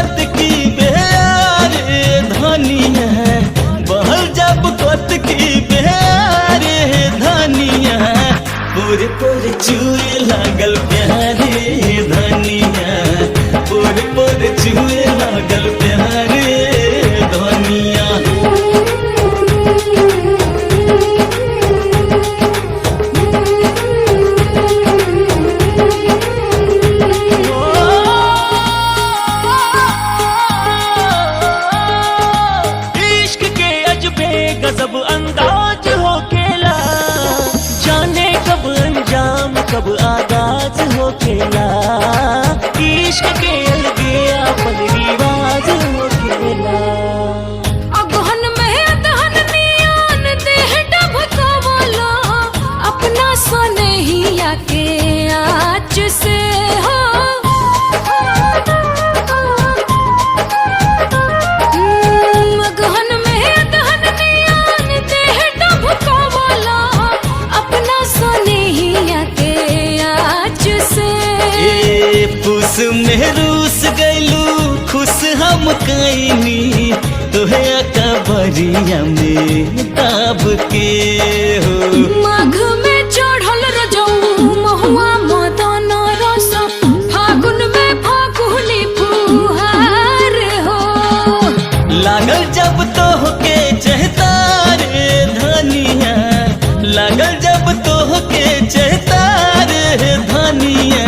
कत की बेर धनिया, बहल जब कत की बेर धनिया, पूरे पूरे चुए लागल प्यारे धनिया, पूरे पूरे चुए लागल प्यारे धनिया। गजब अंदाज हो खेला, जाने कब अंजाम कब आगाज हो खेला, इश्क के अलगे अपन रिवाज हो खेला। अगहन में अदहन नियान देह डबकावला, अपना सनहिया के आँच से हो। अगहन में अदहन नियान देह डबकावला, अपना सनहिया के आँच से। ए पुस में रूस गैलू खुश हम कैनी, तोहे अकबरिया में दाब के हो। माघ में चढ़ल रजऊ महुआ मदन रस, फागुन में फागुनी फुहार हो। लागल जब तोहके चहता रे धनिया, लागल जब तोहके चहता रे धनिया,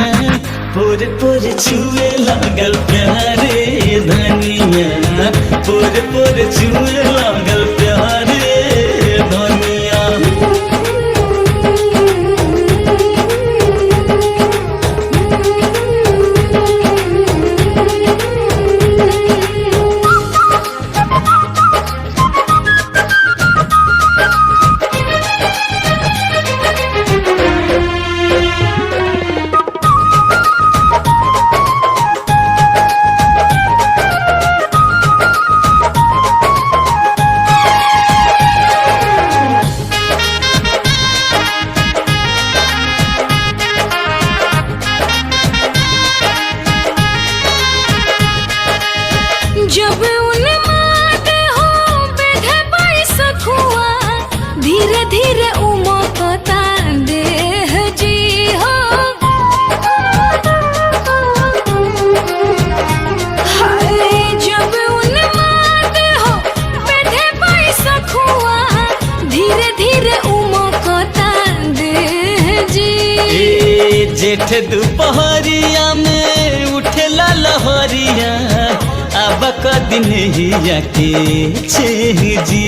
पूरे पूरे छुए लागल प्यारे धनिया, पूरे पूरे छुए लागल प्यारे धनिया। जब उन्माद हो बेधे बैसखुआ, धीरे धीरे उमकता देह जी हो। हाय जब उन्माद हो बेधे बैसखुआ, धीरे धीरे उमकता देह जी। ए जेठ दोपहरिया में उठेला लहरिया, अब कदिन हिया के छे जी।